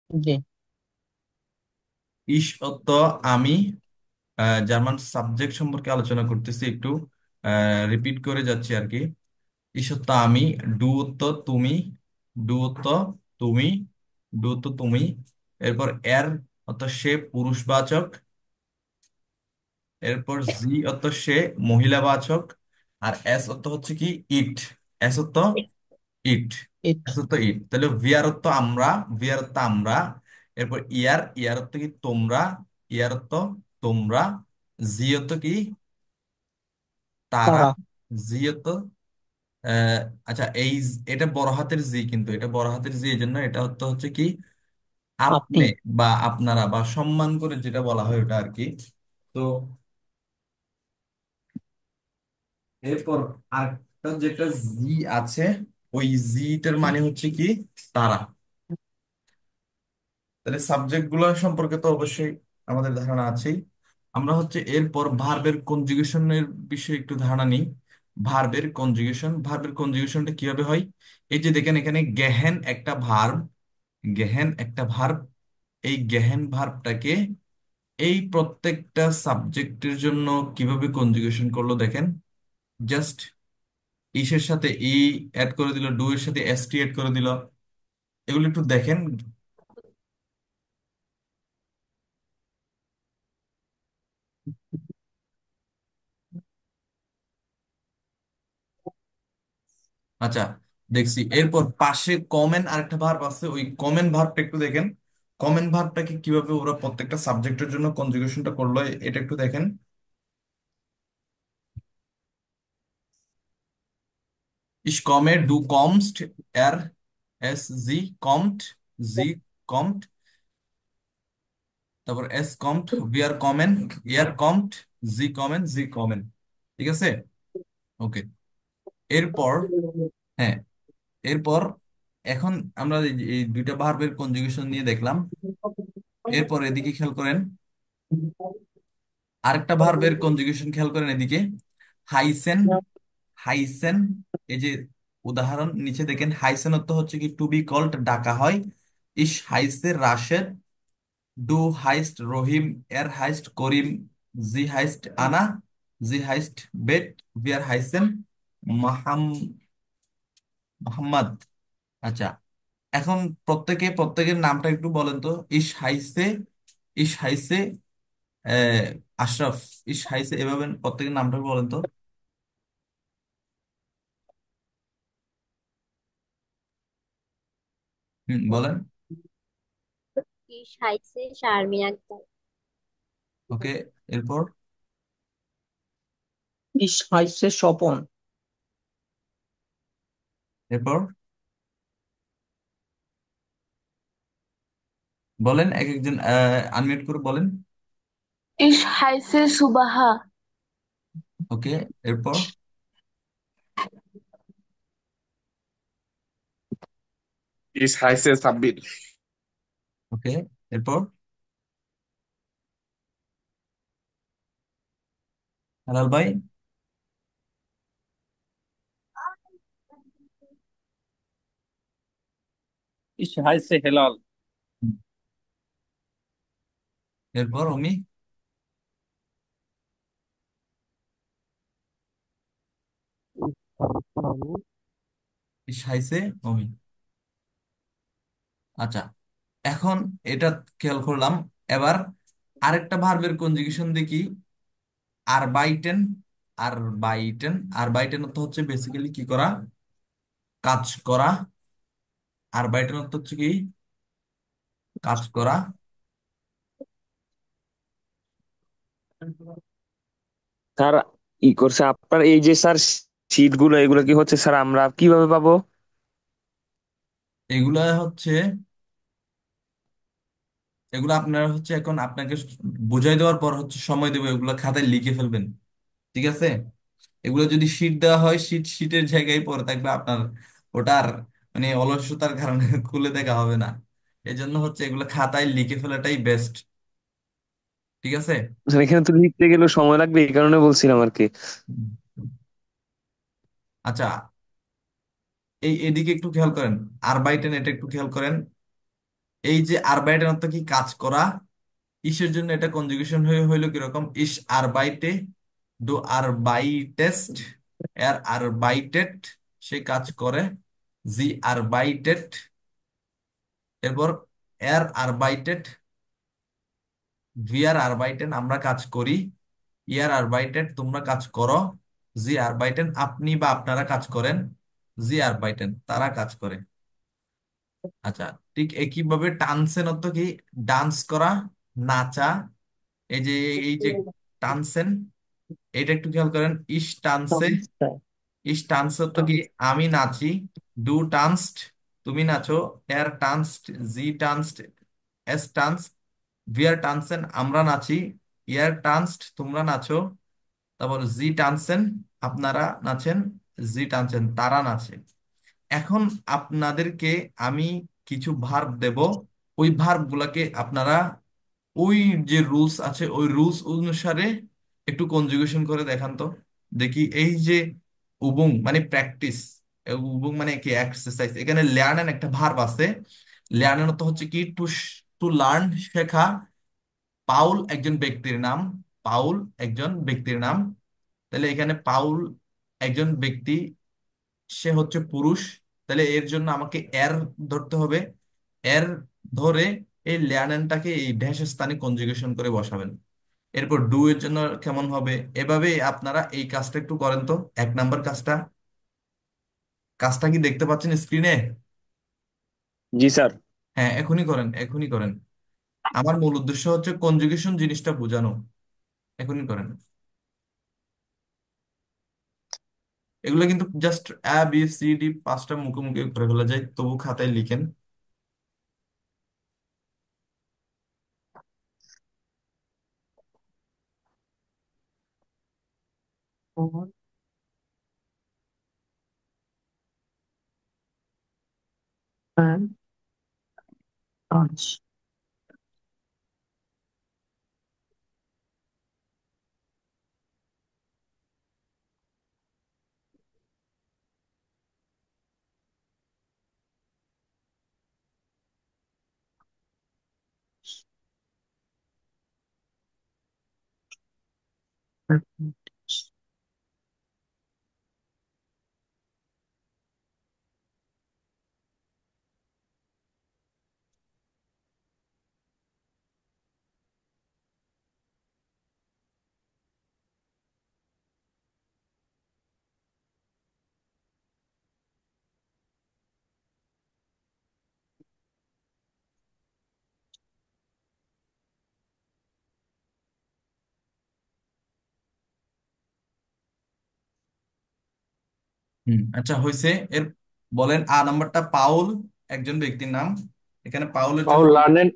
জি। ইস অর্থ আমি। German subject সম্পর্কে আলোচনা করতেছি একটু, রিপিট করে যাচ্ছি আর কি। ইস অর্থ আমি। ডু অর্থ তুমি। ডু অর্থ তুমি। ডু অর্থ তুমি। এরপর এর অর্থ সে, পুরুষবাচক। এরপর জি অর্থ সে, মহিলাবাচক। আর এস অর্থ হচ্ছে কি ইট। এস অর্থ ইট। ইট। এস অর্থ ইট, তাহলে ভিয়ার অর্থ আমরা। ভিয়ার অর্থ আমরা। এরপর ইয়ার, ইয়ার অর্থ কি তোমরা। ইয়ার অর্থ তোমরা। জি অর্থ কি তারা। তারা। জি অর্থ আহ, আচ্ছা এটা বড় হাতের জি, কিন্তু এটা বড় হাতের জি এই জন্য এটা অর্থ হচ্ছে কি আপনি। আপনি বা আপনারা বা সম্মান করে যেটা বলা হয় ওটা আর কি। তো এরপর আরেকটা যেটা জি আছে, ওই জিটার মানে হচ্ছে কি তারা। তাহলে সাবজেক্ট গুলো সম্পর্কে তো অবশ্যই আমাদের ধারণা আছেই। আমরা হচ্ছে এরপর ভার্বের কনজুগেশনের বিষয়ে একটু ধারণা নিই। ভার্বের কনজুগেশনটা কিভাবে হয়? এই যে দেখেন এখানে গেহেন একটা ভার্ব। গেহেন একটা ভার্ব। এই গেহেন ভার্বটাকে এই প্রত্যেকটা সাবজেক্টের জন্য কিভাবে কনজুগেশন করলো দেখেন। জাস্ট ইসের সাথে ই অ্যাড করে দিল, ডু এর সাথে এস টি অ্যাড করে দিল। এগুলো একটু দেখেন। আচ্ছা, দেখছি এরপর পাশে কমেন আরেকটা ভার্ব আছে, ওই কমেন ভার্বটা একটু দেখেন। কমেন ভার্বটাকে কিভাবে ওরা প্রত্যেকটা সাবজেক্টের জন্য কনজুগেশনটা করলো এটা একটু দেখেন। Ich komme, du kommst, es, sie kommt, sie kommt, তারপর es kommt, wir kommen, er kommt, sie kommen, sie kommen। ঠিক আছে? ওকে। এরপর, হ্যাঁ, এরপর এখন আমরা এই দুইটা ভার্বের কনজুগেশন নিয়ে দেখলাম। এরপর এদিকে খেয়াল করেন, আরেকটা ভার্বের কনজুগেশন খেয়াল করেন এদিকে। হাইসেন। হাইসেন, এই যে উদাহরণ নিচে দেখেন, হাইসেন অর্থ হচ্ছে কি টু বি কল্ড, ডাকা হয়। ইস হাইসে রাশেদ, ডু হাইস্ট রহিম, এর হাইস্ট করিম, জি হাইস্ট আনা, জি হাইস্ট বেট, বিয়ার হাইসেন মাহাম মোহাম্মদ। আচ্ছা, এখন প্রত্যেকের নামটা একটু বলেন তো। ইস হাইসে, ইস হাইসে আহ, আশরাফ। ইস হাইসে, এভাবে প্রত্যেকের নামটা বলেন তো। বলেন। কি সাইছে শারমিন আক্তার। ওকে। এরপর, ইস হাইছে স্বপন। এরপর বলেন, এক একজন আনমিউট করে বলেন। Ich heiße Subaha. ওকে। এরপর, Ich heiße Sabir. ওকে। এরপর, হালাল ভাই। ইস হাইছে হেলাল। এরপর অমি। ইস হাইছে অমি। আচ্ছা, এখন এটা খেয়াল করলাম। এবার আরেকটা ভার্বের কনজুগেশন দেখি। আরবাইটেন। আরবাইটেন। আরবাইটেন অর্থ হচ্ছে বেসিক্যালি কি করা, কাজ করা। আরবাইটেন অর্থ হচ্ছে কি কাজ করা। স্যার, ই করছে আপনার এই যে স্যার শীট গুলো, এগুলো কি হচ্ছে স্যার আমরা কিভাবে পাবো? এগুলা হচ্ছে, এগুলো আপনারা হচ্ছে এখন আপনাকে বুঝাই দেওয়ার পর হচ্ছে সময় দেবো, এগুলো খাতায় লিখে ফেলবেন। ঠিক আছে? এগুলো যদি শীট দেওয়া হয়, শীটের জায়গায় পড়ে থাকবে আপনার, ওটার মানে অলসতার কারণে খুলে দেখা হবে না। এই জন্য হচ্ছে এগুলো খাতায় লিখে ফেলাটাই বেস্ট। ঠিক আছে? স্যার এখানে তো লিখতে গেলেও সময় লাগবে, এই কারণে বলছিলাম আর কি। হুম। আচ্ছা, এদিকে একটু খেয়াল করেন। আরবাইটেন, এটা একটু খেয়াল করেন। এই যে আরবাইটের অর্থ কি কাজ করা, ইসের জন্য এটা কনজুগেশন হইলো কিরকম, ইস আরবাইটে, ডু আরবাইটেস্ট, এর আরবাইটেট, সে কাজ করে, জি আরবাইটেট, এরপর এর আরবাইটেট, ভিআর আরবাইটেন আমরা কাজ করি, ইয়ার আরবাইটেন তোমরা কাজ করো, জি আরবাইটেন আপনি বা আপনারা কাজ করেন, জি আরবাইটেন তারা কাজ করে। আচ্ছা, ঠিক একইভাবে টানসেন অর্থ কি ডান্স করা, নাচা। এই যে এই যে টানসেন, এটা একটু খেয়াল করেন, ইস টানসে, সংস্থা ইস টানস অর্থ কি সংস্থা আমি নাচি, ডু টানসড তুমি নাচো, এর টানসড, জি টানসড, এস টানস, ভিয়ার টানসেন আমরা নাচি, ইয়ার টানসড তোমরা নাচো, তারপর জি টানসেন আপনারা নাচেন, জি টানসেন তারা নাচে। এখন আপনাদেরকে আমি কিছু ভার্ব দেব, ওই ভার্ব গুলাকে আপনারা ওই যে রুলস আছে ওই রুলস অনুসারে একটু কনজুগেশন করে দেখান তো। দেখি এই যে উবুং মানে প্র্যাকটিস, উবুং মানে কি এক্সারসাইজ, এখানে লার্ন একটা ভার্ব আছে। লার্ন তো হচ্ছে কি টু, টু লার্ন শেখা। পাউল একজন ব্যক্তির নাম, পাউল একজন ব্যক্তির নাম, তাহলে এখানে পাউল একজন ব্যক্তি, সে হচ্ছে পুরুষ, তাহলে এর জন্য আমাকে এর ধরতে হবে। এর ধরে এই ল্যানেনটাকে এই ড্যাশ স্থানে কনজুগেশন করে বসাবেন। এরপর ডু এর জন্য কেমন হবে, এভাবে আপনারা এই কাজটা একটু করেন তো। 1 নাম্বার কাজটা, কাজটা কি দেখতে পাচ্ছেন স্ক্রিনে? জি স্যার। হ্যাঁ এখনই করেন, এখনই করেন। আমার মূল উদ্দেশ্য হচ্ছে কনজুগেশন জিনিসটা বোঝানো। এখনই করেন। এগুলো কিন্তু just A B C D 5টা মুখে মুখে করে ফেলা যায়, তবু খাতায় লিখেন। and arts. আচ্ছা হয়েছে। এর বলেন নাম্বারটা, পাউল একজন ব্যক্তির নাম, এখানে পাউলের জন্য Paul Lanen,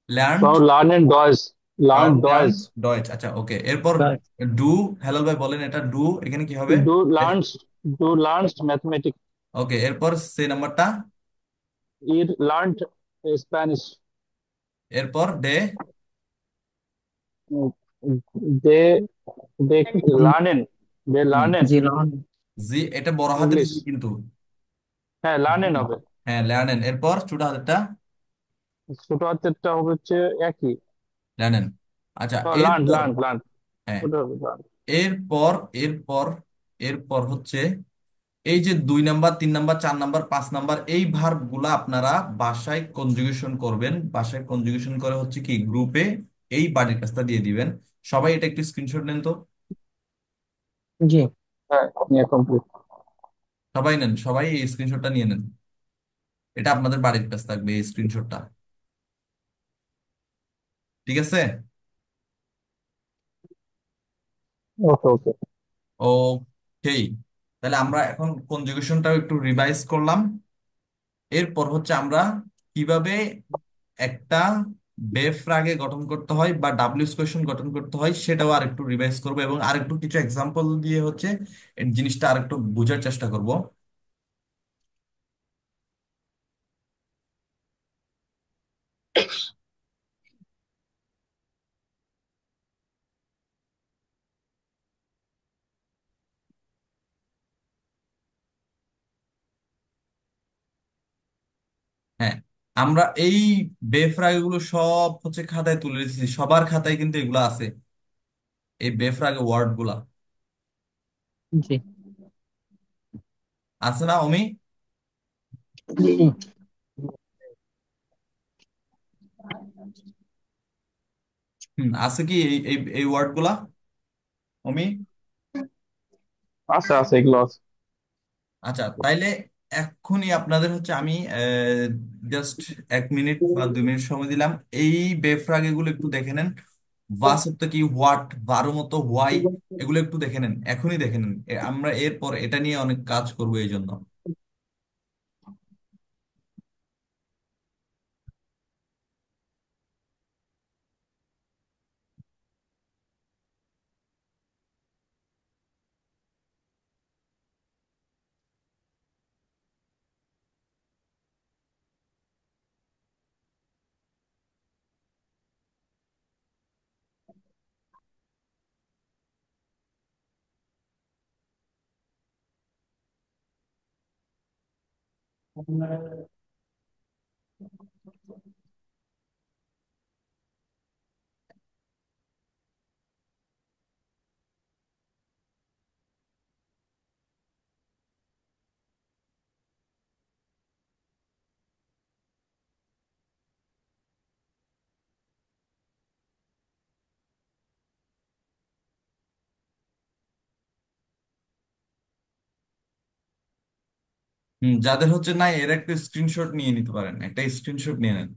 land, Paul Lanen Deutsch, Paul Lanen land Deutsch. Deutsch. আচ্ছা ওকে, এরপর But ডু, হেলাল ভাই বলেন এটা ডু এখানে কি হবে? Du lernst Mathematik. ওকে, এরপর সে নাম্বারটা, Ihr lernt Spanish. এরপর day, They, they lernen. They lernen Zealand, জি এটা বড় হাতের জি English. কিন্তু। হ্যাঁ লার্নেন হবে। হ্যাঁ ল্যার্নেন, এরপর ছোট হাতেরটা ছোট হাতেরটা হবে হচ্ছে একই। ল্যার্নেন। আচ্ছা লার্ন এরপর, লার্ন লার্ন হ্যাঁ ছোট হবে লার্ন। এরপর এরপর এরপর হচ্ছে এই যে 2 নাম্বার 3 নাম্বার 4 নাম্বার 5 নাম্বার এই ভার্ব গুলা আপনারা বাসায় কনজুগেশন করবেন। বাসায় কনজুগেশন করে হচ্ছে কি গ্রুপে এই বাড়ির কাজটা দিয়ে দিবেন। সবাই এটা একটু স্ক্রিনশট নেন তো। জি, হ্যাঁ নিয়ে কমপ্লিট। সবাই নেন, সবাই এই স্ক্রিনশটটা নিয়ে নেন। এটা আপনাদের বাড়ির কাজ থাকবে এই স্ক্রিনশটটা। ঠিক আছে? ওকে ওকে। ওকেই, তাহলে আমরা এখন কনজুগেশনটাও একটু রিভাইজ করলাম। এরপর হচ্ছে আমরা কিভাবে একটা বেফ রাগে গঠন করতে হয় বা ডাব্লিউএস কোয়েশন গঠন করতে হয় সেটাও আরেকটু রিভাইজ করবো, এবং আরেকটু কিছু এক্সাম্পল দিয়ে হচ্ছে এই জিনিসটা আরেকটু বোঝার চেষ্টা করব। হ্যাঁ, আমরা এই বেফ্রাগ গুলো সব হচ্ছে খাতায় তুলে রেখেছি, সবার খাতায় কিন্তু এগুলো আছে, এই বেফ্রাগ ওয়ার্ড গুলা জি। আছে না অমি? জি জি। আছে কি এই এই এই ওয়ার্ড গুলা অমি? আছে আছে, এগুলো আছে। আচ্ছা, তাইলে এক্ষুনি আপনাদের হচ্ছে আমি জাস্ট 1 মিনিট বা 2 মিনিট সময় দিলাম, এই বেফ্রাগ এগুলো একটু দেখে নেন। ভার্ব তো কি, হোয়াট, ভার্ব মতো হোয়াই, এগুলো একটু দেখে নেন, এখনই দেখে নেন। আমরা এরপর এটা নিয়ে অনেক কাজ করবো এই জন্য। যাদের হচ্ছে না, এর একটা স্ক্রিনশট নিয়ে নিতে পারেন, একটা স্ক্রিনশট নিয়ে নেন।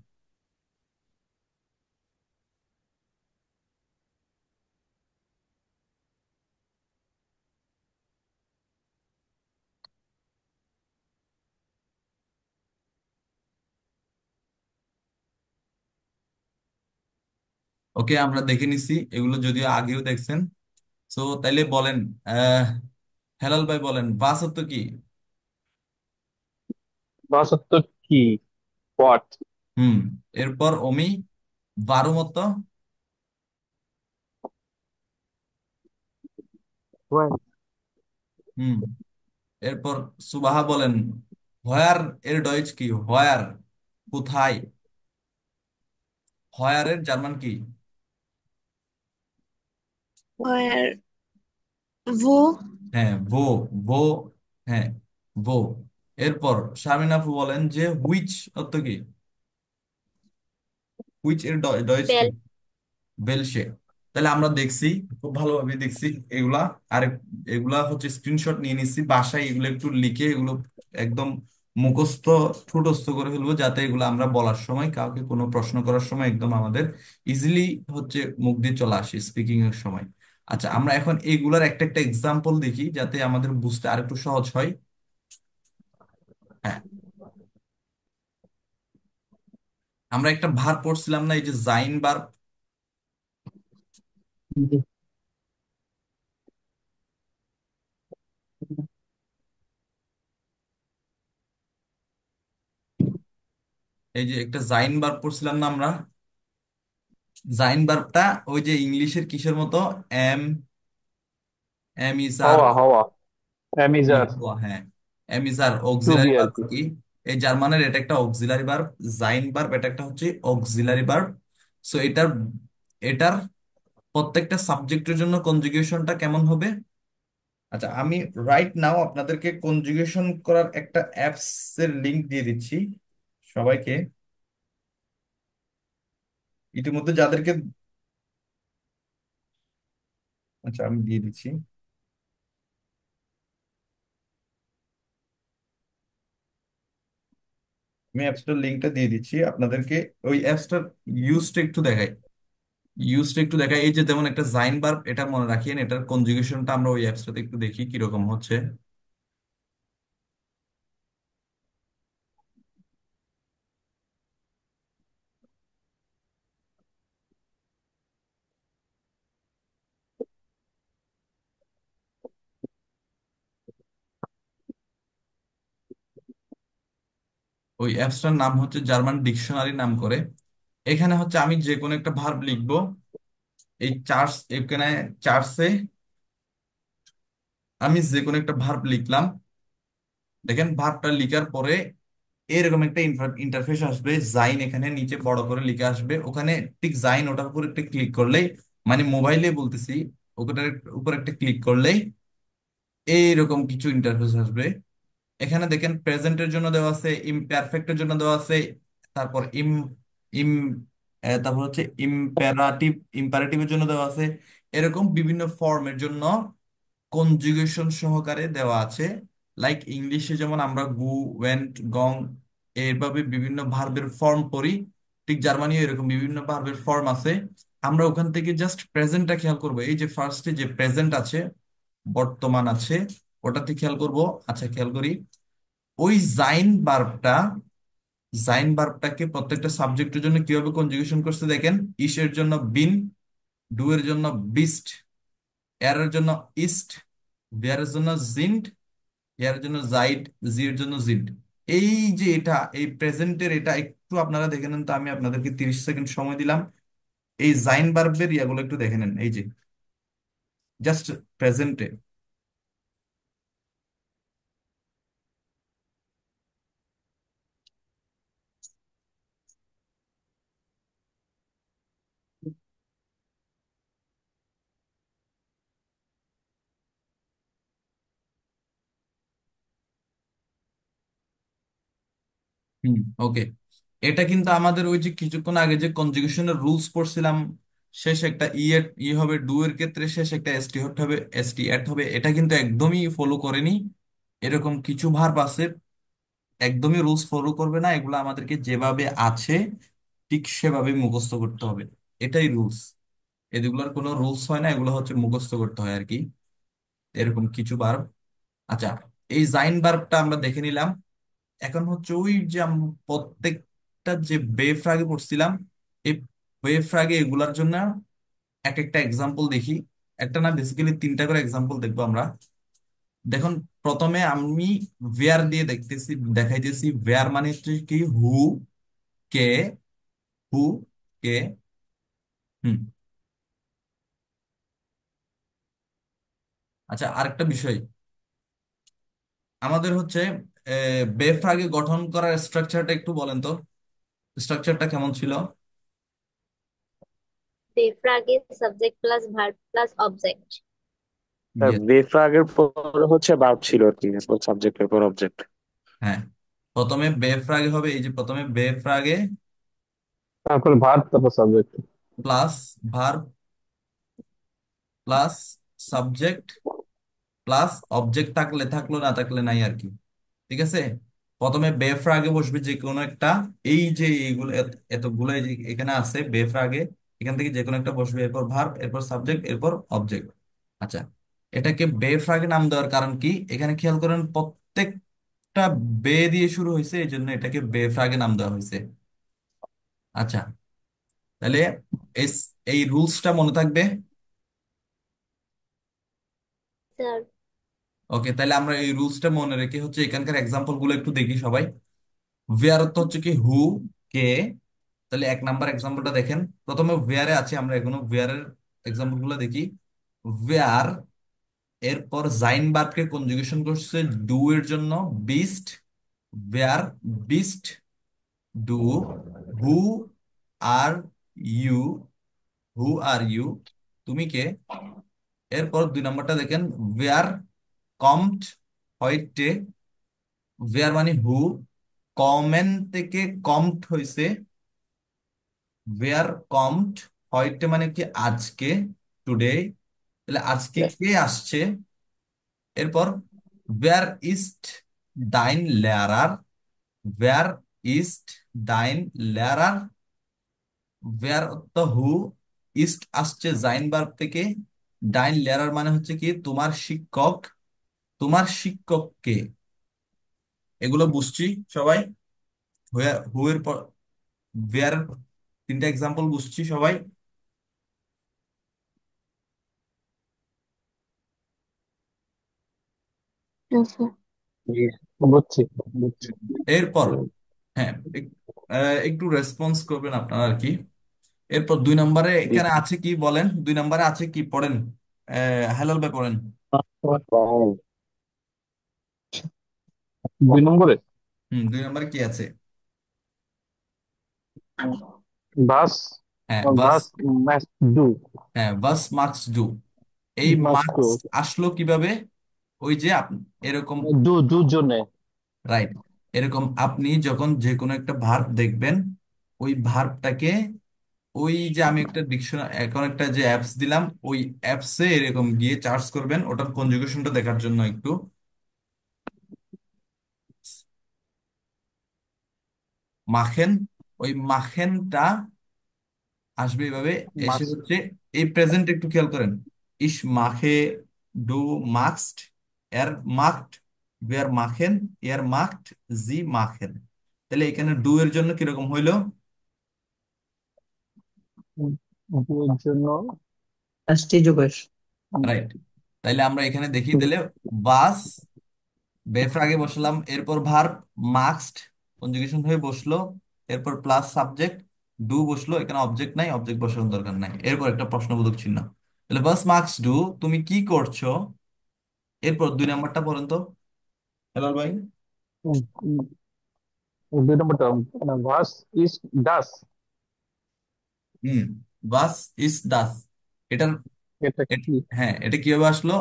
ওকে, আমরা দেখে নিছি এগুলো, যদিও আগেও দেখছেন। সো তাইলে বলেন, আহ হেলাল ভাই বলেন, বাসত্ব কি? বাসত্ব কি? হোয়াট? হুম। এরপর অমি, বারুমত। Well, হুম। এরপর সুবাহা বলেন, হয়ার এর ডয়েচ কি? হয়ার, কোথায়? হয়ার এর জার্মান কি? where, wo, হ্যাঁ, ভো। ভো। হ্যাঁ, ভো। এরপর শারমিন আপু বলেন যে হুইচ অর্থ কি? হুইচ এর ডয়েচ কি? বেল। বেলসে। তাহলে আমরা দেখছি, খুব ভালোভাবে দেখছি এগুলা। আর এগুলা হচ্ছে স্ক্রিনশট নিয়ে নিচ্ছি, বাসায় এগুলো একটু লিখে এগুলো একদম মুখস্থ ঠুটস্থ করে ফেলবো, যাতে এগুলো আমরা বলার সময়, কাউকে কোনো প্রশ্ন করার সময় একদম আমাদের ইজিলি হচ্ছে মুখ দিয়ে চলে আসে স্পিকিং এর সময়। আচ্ছা, আমরা এখন এগুলার একটা একটা এক্সাম্পল দেখি, যাতে আমাদের বুঝতে আরেকটু সহজ হয়। হ্যাঁ, আমরা একটা ভার্ব পড়ছিলাম না, এই যে জাইন ভার্ব। জি। এই যে একটা জাইন ভার্ব পড়ছিলাম না আমরা? জাইন ভার্বটা ওই যে ইংলিশের কিসের মতো, এম, এম ইজ আর, হওয়া হওয়া। অ্যামিজার। হ্যাঁ, am is are to be auxiliary or verb কি। কি? এই জার্মানের এটা একটা অক্সিলারি ভার্ব। জাইন ভার্ব এটা একটা হচ্ছে অক্সিলারি ভার্ব। সো এটার এটার প্রত্যেকটা সাবজেক্টের জন্য কনজুগেশনটা কেমন হবে? আচ্ছা, আমি রাইট নাও আপনাদেরকে কনজুগেশন করার একটা অ্যাপস এর লিংক দিয়ে দিচ্ছি সবাইকে, ইতিমধ্যে যাদেরকে। আচ্ছা, আমি দিয়ে দিচ্ছি। আমি অ্যাপসটার লিঙ্কটা দিয়ে দিচ্ছি আপনাদেরকে। ওই অ্যাপসটার ইউজটা একটু দেখাই, এই যে যেমন একটা জাইন ভার্ব, এটা মনে রাখিয়েন, এটার কনজুগেশনটা আমরা ওই অ্যাপসটাতে একটু দেখি কিরকম হচ্ছে। ওই অ্যাপসটার নাম হচ্ছে জার্মান ডিকশনারি নাম করে। এখানে হচ্ছে আমি যে কোনো একটা ভার্ব লিখবো, এই চার্স এখানে চার্সে আমি যে কোনো একটা ভার্ব লিখলাম। দেখেন ভার্বটা লিখার পরে এরকম একটা ইন্টারফেস আসবে, জাইন এখানে নিচে বড় করে লিখে আসবে, ওখানে ঠিক জাইন ওটার উপর একটা ক্লিক করলেই, মানে মোবাইলে বলতেছি, ওটার উপর একটা ক্লিক করলেই এইরকম কিছু ইন্টারফেস আসবে। এখানে দেখেন প্রেজেন্টের জন্য দেওয়া আছে, ইমপারফেক্টের জন্য দেওয়া আছে, তারপর ইম ইম তারপর হচ্ছে ইম্পারেটিভের জন্য দেওয়া আছে, এরকম বিভিন্ন ফর্মের জন্য কনজুগেশন সহকারে দেওয়া আছে। লাইক ইংলিশে যেমন আমরা গু, ওয়েন্ট, গং এইভাবে বিভিন্ন ভার্বের ফর্ম পড়ি, ঠিক জার্মানিও এরকম বিভিন্ন ভার্বের ফর্ম আছে। আমরা ওখান থেকে জাস্ট প্রেজেন্টটা খেয়াল করব, এই যে ফার্স্টে যে প্রেজেন্ট আছে, বর্তমান আছে, ওটাতে খেয়াল করব। আচ্ছা খেয়াল করি, ওই জাইন বার্বটাকে প্রত্যেকটা সাবজেক্টের জন্য কিভাবে কনজুগেশন করছে দেখেন। ইসের জন্য বিন, ডু এর জন্য বিস্ট, এর এর জন্য ইস্ট, দেয়ার এর জন্য জিন্ড, এর জন্য জাইড, জি এর জন্য জিড। এই যে এটা, এই প্রেজেন্টের এটা একটু আপনারা দেখে নেন তো, আমি আপনাদেরকে 30 সেকেন্ড সময় দিলাম। এই জাইন বার্বের ইয়াগুলো একটু দেখে নেন, এই যে জাস্ট প্রেজেন্টে। হুম, ওকে। এটা কিন্তু আমাদের ওই যে কিছুক্ষণ আগে যে কনজুগেশনের রুলস পড়ছিলাম, শেষ একটা ই হবে, ডু এর ক্ষেত্রে শেষ একটা এসটি হট হবে, এসটি অ্যাড হবে, এটা কিন্তু একদমই ফলো করেনি। এরকম কিছু ভার্ব আছে একদমই রুলস ফলো করবে না, এগুলো আমাদেরকে যেভাবে আছে ঠিক সেভাবে মুখস্থ করতে হবে, এটাই রুলস। এগুলোর কোনো রুলস হয় না, এগুলো হচ্ছে মুখস্থ করতে হয় আর কি, এরকম কিছু ভার্ব। আচ্ছা, এই জাইন ভার্বটা আমরা দেখে নিলাম। এখন হচ্ছে ওই যে প্রত্যেকটা যে বেফ্রাগে পড়ছিলাম, এই বেফ্রাগে এগুলার জন্য এক একটা এক্সাম্পল দেখি। একটা না, বেসিক্যালি তিনটা করে এক্সাম্পল দেখবো আমরা। দেখুন, প্রথমে আমি ওয়্যার দিয়ে দেখাইতেছি। ওয়্যার মানে হচ্ছে কি, কে হু কে হুম। আচ্ছা, আরেকটা বিষয়, আমাদের হচ্ছে বেফ্রাগে গঠন করার স্ট্রাকচারটা একটু বলেন তো, স্ট্রাকচারটা কেমন ছিল? বেফ্রাগে subject plus verb plus object. Yes, বেফ্রাগের পর হচ্ছে ভার্ব ছিল আর কি, এরপর সাবজেক্টের পর অবজেক্ট। হ্যাঁ। প্রথমে বেফ্রাগে হবে, এই যে প্রথমে বেফ্রাগে তারপরে ভার্ব, তারপর subject. Plus verb plus subject plus object, থাকলে থাকলো, না থাকলে নাই আর কি। ঠিক আছে, প্রথমে বেফ্রাগে বসবে যে কোনো একটা, এই যে এইগুলো এতগুলো এই যে এখানে আছে বেফ্রাগে, এখান থেকে যে কোনো একটা বসবে, এরপর ভার্ব, এরপর সাবজেক্ট, এরপর অবজেক্ট। আচ্ছা, এটাকে বেফ্রাগে নাম দেওয়ার কারণ কি, এখানে খেয়াল করেন প্রত্যেকটা বে দিয়ে শুরু হয়েছে, এই জন্য এটাকে বেফ্রাগে নাম দেওয়া হয়েছে। আচ্ছা, তাহলে এই রুলসটা মনে থাকবে। স্যার। ওকে, তাহলে আমরা এই রুলসটা মনে রেখে হচ্ছে এখানকার এক্সাম্পল গুলো একটু দেখি সবাই। ওয়্যার তো হচ্ছে কি হু, কে। তাহলে 1 নাম্বার এক্সাম্পলটা দেখেন, প্রথমে ওয়্যারে আছে, আমরা এখনো ওয়্যারের এক্সাম্পল গুলো দেখি। ওয়্যার এরপর জাইন ভার্বকে কনজুগেশন করছে ডু এর জন্য বিস্ট, ওয়্যার বিস্ট ডু, who are you, who are you, তুমি কে। এরপর 2 নাম্বারটা দেখেন, ওয়্যার কমড হয়টে, ওয়্যার মানে হু, কমেন থেকে কমড হয়েছে, ওয়্যার কমড হয়টে মানে কি আজকে, টুডে, তাহলে আজকে কে আসছে। এরপর ওয়্যার ইস্ট ডাইন লেয়ারার, ওয়্যার ইস্ট ডাইন লেয়ারার, ওয়্যার তো হু, ইস্ট আসছে জাইন ভার্ব থেকে, ডাইন লেয়ারার মানে হচ্ছে কি তোমার শিক্ষক, তোমার শিক্ষক কে। এগুলো বুঝছি সবাই। হু এর পর ওয়্যার, তিনটা এক্সাম্পল বুঝছি সবাই। আচ্ছা। বুঝছি, বুঝছি। এরপর হ্যাঁ, একটু রেসপন্স করবেন আপনারা আর কি। এরপর 2 নম্বরে এখানে আছে কি বলেন, 2 নম্বরে আছে কি পড়েন, হেলাল ভাই পড়েন। 2 নম্বরে দুই নম্বরে কি আছে? বাস হ্যাঁ বাস। বাস মাস্ট ডু হ্যাঁ বাস মার্কস ডু। এই মাস্ট ডু মার্কস আসলো কিভাবে? ওই যে এরকম। ডুর জন্য রাইট। এরকম আপনি যখন যে কোনো একটা ভার্ব দেখবেন, ওই ভার্বটাকে, ওই যে আমি একটা ডিকশনারি এখন একটা যে অ্যাপস দিলাম, ওই অ্যাপসে এরকম গিয়ে চার্জ করবেন ওটার কনজুগেশনটা দেখার জন্য একটু। মাখেন, ওই মাখেনটা আসবে এইভাবে, এসে মাস্ট হচ্ছে এই প্রেজেন্ট একটু খেয়াল করেন। ইস মাখে, ডু মাক্সড, এর মাখড, ওয়ার মাখেন, এর মাখড, জি মাখেন। তাহলে এখানে ডু এর জন্য কিরকম হইলো? ডুর জন্য এসটি যুগের। রাইট। তাইলে আমরা এখানে দেখি দিলে বাস, বেফ আগে বসলাম, এরপর ভার্ব মাক্সড কনজুগেশন হয়ে বসলো, এরপর প্লাস সাবজেক্ট ডু বসলো, এখানে অবজেক্ট নাই, অবজেক্ট বসানোর দরকার নাই, এরপর একটা প্রশ্নবোধক চিহ্ন। তাহলে বাস মার্কস ডু, তুমি কি করছো? এরপর দুই নাম্বারটা পড়েন তো হেলাল ভাই। দুই নম্বরটা bus is does hmm, bus is Das. এটার এটা কি হ্যাঁ, এটা কিভাবে আসলো?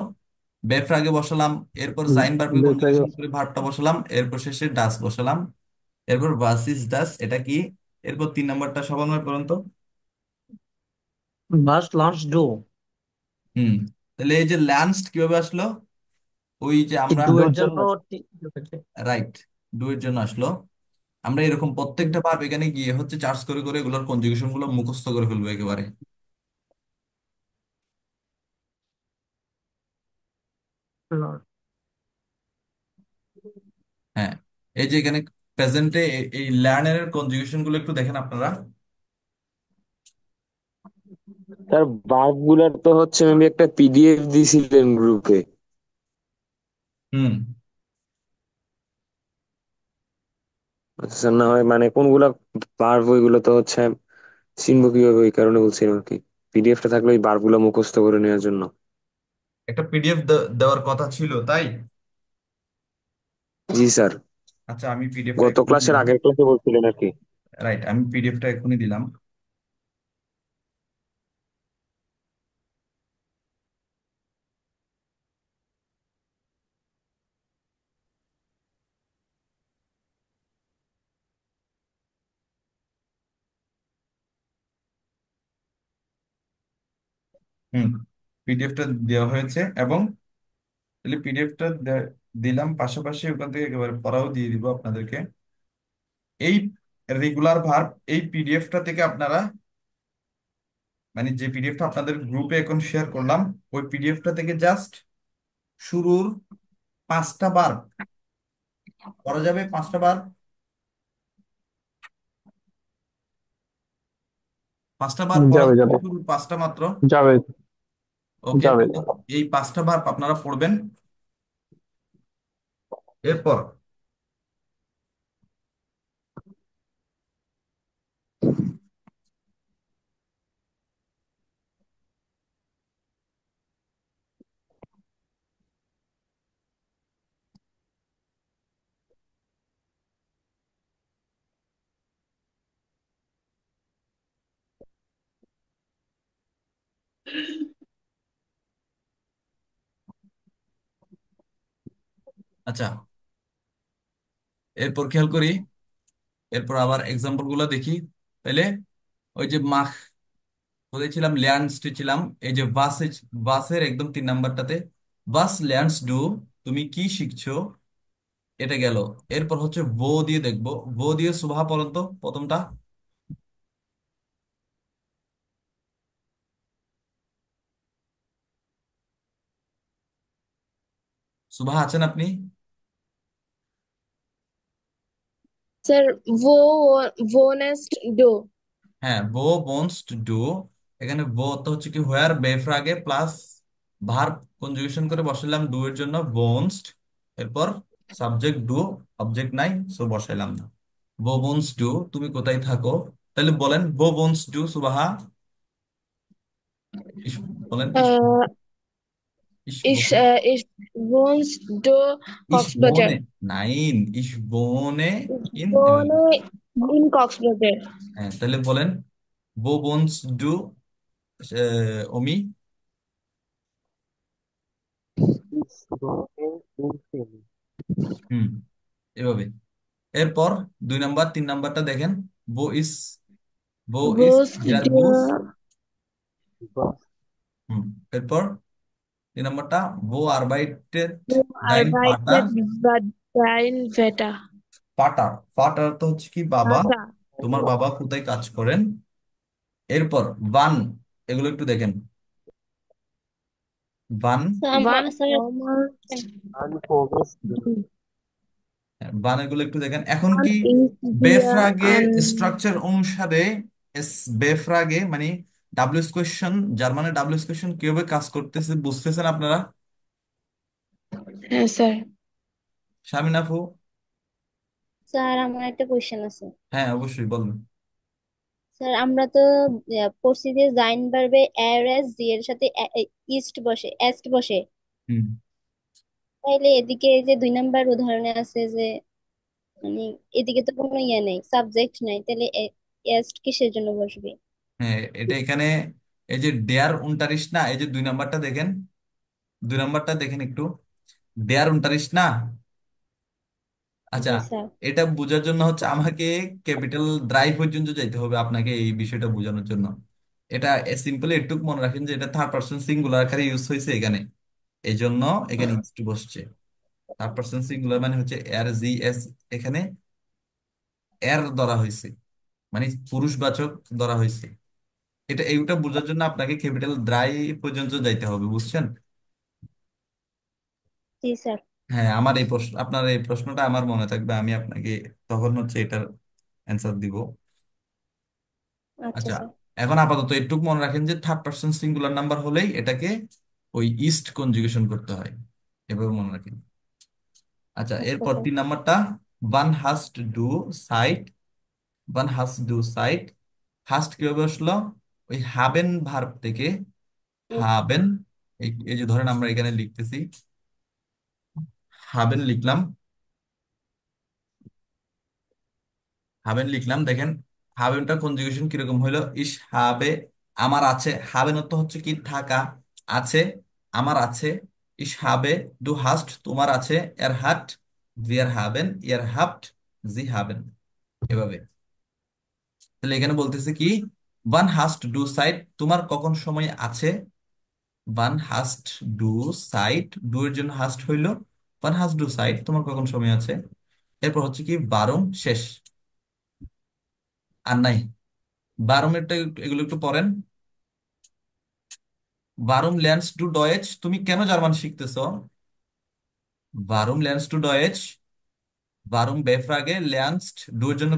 বেফ আগে বসালাম, এরপর সাইন ভার্বকে বেটাকে কনজুগেশন করে ভার্বটা বসালাম, এরপর শেষে ডাস বসালাম, এরপর বাস ইজ ডাস, এটা কি? এরপর তিন নাম্বারটা সবার নয় পড়েন তো। বাস লঞ্চ ডু। হুম, তাহলে এই যে ল্যান্সড কিভাবে আসলো? ওই যে আমরা ডু এর ডুর জন্য জন্য রাইট, ডু এর জন্য আসলো। আমরা এরকম প্রত্যেকটা ভার্ব এখানে গিয়ে হচ্ছে চার্জ করে করে এগুলোর কনজুগেশন গুলো মুখস্থ করে ফেলবো একেবারে। হ্যাঁ, এই যে এখানে প্রেজেন্টে এই লার্নারের কনজুগেশন গুলো একটু দেখেন আপনারা। স্যার বার্ব গুলার তো হচ্ছে মেবি একটা পিডিএফ দিছিলেন গ্রুপে। হুম, আচ্ছা, না হয় মানে কোনগুলা বার্ব ওইগুলো তো হচ্ছে চিনবো কিভাবে, ওই কারণে বলছিলাম আর কি। পিডিএফটা থাকলে ওই বার্ব গুলা মুখস্থ করে নেওয়ার জন্য। একটা পিডিএফ দেওয়ার কথা ছিল তাই। জি স্যার, আচ্ছা, আমি পিডিএফটা গত এখনই ক্লাসের দিলাম। আগের ক্লাসে বলছিলেন আর কি। রাইট, আমি পিডিএফটা এখনই দিলাম। হুম, পিডিএফটা দেওয়া হয়েছে, এবং তাহলে পিডিএফটা দিলাম, পাশাপাশি ওখান থেকে একেবারে পড়াও দিয়ে দিব আপনাদেরকে। এই রেগুলার ভার্ব, এই পিডিএফটা থেকে আপনারা, মানে যে পিডিএফটা আপনাদের গ্রুপে এখন শেয়ার করলাম, ওই পিডিএফটা থেকে জাস্ট শুরুর 5টা বার করা যাবে, 5টা বার, 5টা বার করা যাবে যাবে, যাবে শুরুর 5টা মাত্র। যাবে ওকে, যাবে এই 5টা বার আপনারা পড়বেন। এরপর আচ্ছা, এরপর খেয়াল করি, এরপর আবার এক্সাম্পল গুলো দেখি। তাইলে ওই যে মাখ বলেছিলাম, লেয়ার্নস ছিলাম, এই যে বাসের একদম 3 নাম্বারটাতে বাস লেয়ার্নস ডু, তুমি কি শিখছো, এটা গেল। এরপর হচ্ছে ভো দিয়ে দেখবো, ভো দিয়ে সুবাহা পড়েন তো প্রথমটা। সুবাহা আছেন আপনি? স্যার वो वो नेस्ट डो হ্যাঁ, ভো বোনস ডু। এখানে ভো তো হচ্ছে কি হোয়ার, বেফ্রা আগে প্লাস ভার্ব কনজুগেশন করে বসাইলাম ডু এর জন্য বোনস, এরপর সাবজেক্ট ডু, অবজেক্ট নাই, সো বসাইলাম না। ভো বোনস ডু, তুমি কোথায় থাকো? তাহলে বলেন ভো বোনস ডু সুবাহা। ইস- বলেন ইস, ইস Ich, ich wohnst du ইস বনে, Coxbazar? নাইন, ইস বনে Ich ইন, এভাবে। wohne in Coxbazar. হ্যাঁ, তাহলে বলেন, বো bones do ওমি। Ich wohne in Delhi. হুম, এভাবে। এরপর 2 নাম্বার 3 নাম্বারটা দেখেন, বো ইস, বো ইস Wohnst দেয়ার du বুস। Was হুম, এরপর 3 নাম্বারটা, বো আরবাইটেট ডাইন ফাদার। arbeitet dein Vater? ফাটার, ফাটার তো হচ্ছে কি বাবা, Vater. তোমার বাবা কোথায় কাজ করেন। এরপর বান, এগুলো একটু দেখেন, বান, Wann sir kommst wann kommst du? du? বান এগুলো একটু দেখেন। এখন Wann কি ist dir বেফ্রাগে an? স্ট্রাকচার অনুসারে বেফ্রাগে মানে ডাব্লিউএস কোয়েশ্চেন, জার্মানের ডাব্লিউএস কোয়েশ্চেন কিভাবে কাজ করতেছে বুঝতেছেন আপনারা? হ্যাঁ স্যার। শামিন আপু? স্যার আমার একটা কোয়েশ্চেন আছে। হ্যাঁ, অবশ্যই বলুন। স্যার আমরা তো পড়ছি যে জাইন ভার্বে এর এস জি এর সাথে ইস্ট বসে, এস্ট বসে। হুম, তাইলে এদিকে এই যে 2 নাম্বার উদাহরণে আছে যে মানে এদিকে তো কোনো ইয়ে নেই, সাবজেক্ট নাই, তাহলে এস্ট কিসের জন্য বসবে? হ্যাঁ, এটা এখানে এই যে ডেয়ার উনটারিশ না, এই যে 2 নাম্বারটা দেখেন, 2 নাম্বারটা দেখেন একটু, ডেয়ার উনটারিশ না। আচ্ছা, জি স্যার। এটা বোঝার জন্য হচ্ছে আমাকে ক্যাপিটাল ড্রাই পর্যন্ত যাইতে হবে আপনাকে এই বিষয়টা বোঝানোর জন্য। এটা সিম্পলি একটু মনে রাখেন যে এটা থার্ড পার্সন সিঙ্গুলার আকারে ইউজ হয়েছে এখানে, এই জন্য এখানে ইউজ টু বসছে। থার্ড পার্সন সিঙ্গুলার মানে হচ্ছে এর জি এস, এখানে এর ধরা হয়েছে, মানে পুরুষবাচক ধরা হয়েছে। এটা এইটা বোঝার জন্য আপনাকে ক্যাপিটাল ড্রাই পর্যন্ত যাইতে হবে, বুঝছেন? জি স্যার। হ্যাঁ, আমার এই প্রশ্ন, আপনার এই প্রশ্নটা আমার মনে থাকবে, আমি আপনাকে তখন হচ্ছে এটার অ্যান্সার দিব। আচ্ছা আচ্ছা, স্যার। এখন আপাতত একটু মনে রাখেন যে থার্ড পার্সন সিঙ্গুলার নাম্বার হলেই এটাকে ওই ইস্ট কনজুগেশন করতে হয়, এভাবে মনে রাখেন। আচ্ছা, আচ্ছা এরপর স্যার। 3 নাম্বারটা, ওয়ান হাজ টু ডু সাইট, ওয়ান হাজ ডু সাইট। হাস্ট কিভাবে আসলো? ওই হাবেন ভার্ব থেকে, হাবেন, এই এই যে ধরেন আমরা এখানে লিখতেছি, হাবেন লিখলাম, হাবেন লিখলাম, দেখেন হাবেনটা কনজুগেশন কিরকম হইলো, ইস হাবে, আমার আছে, হাবেন অর্থ হচ্ছে কি থাকা, আছে, আমার আছে, ইস হাবে, ডু হাস্ট তোমার আছে, এর হাট, wir haben ihr habt sie haben, এভাবে। তাহলে এখানে বলতেছে কি, ওয়ান হাস্ট ডু সাইট, তোমার কখন সময় আছে, ওয়ান হাস্ট ডু সাইট, ডু এর জন্য হাস্ট হইলো, ওয়ান হাস্ট ডু সাইট, তোমার কখন সময় আছে। এরপর হচ্ছে কি বারং, শেষ, আর নাই। বারোমেরটা এগুলো একটু পড়েন। বারুম লেন্স টু ডয়েচ, তুমি কেন জার্মান শিখতেছো? বারুম লেন্স টু ডয়েচ, বারুম বেফ্রাগে লেন্সড, ডু এর জন্য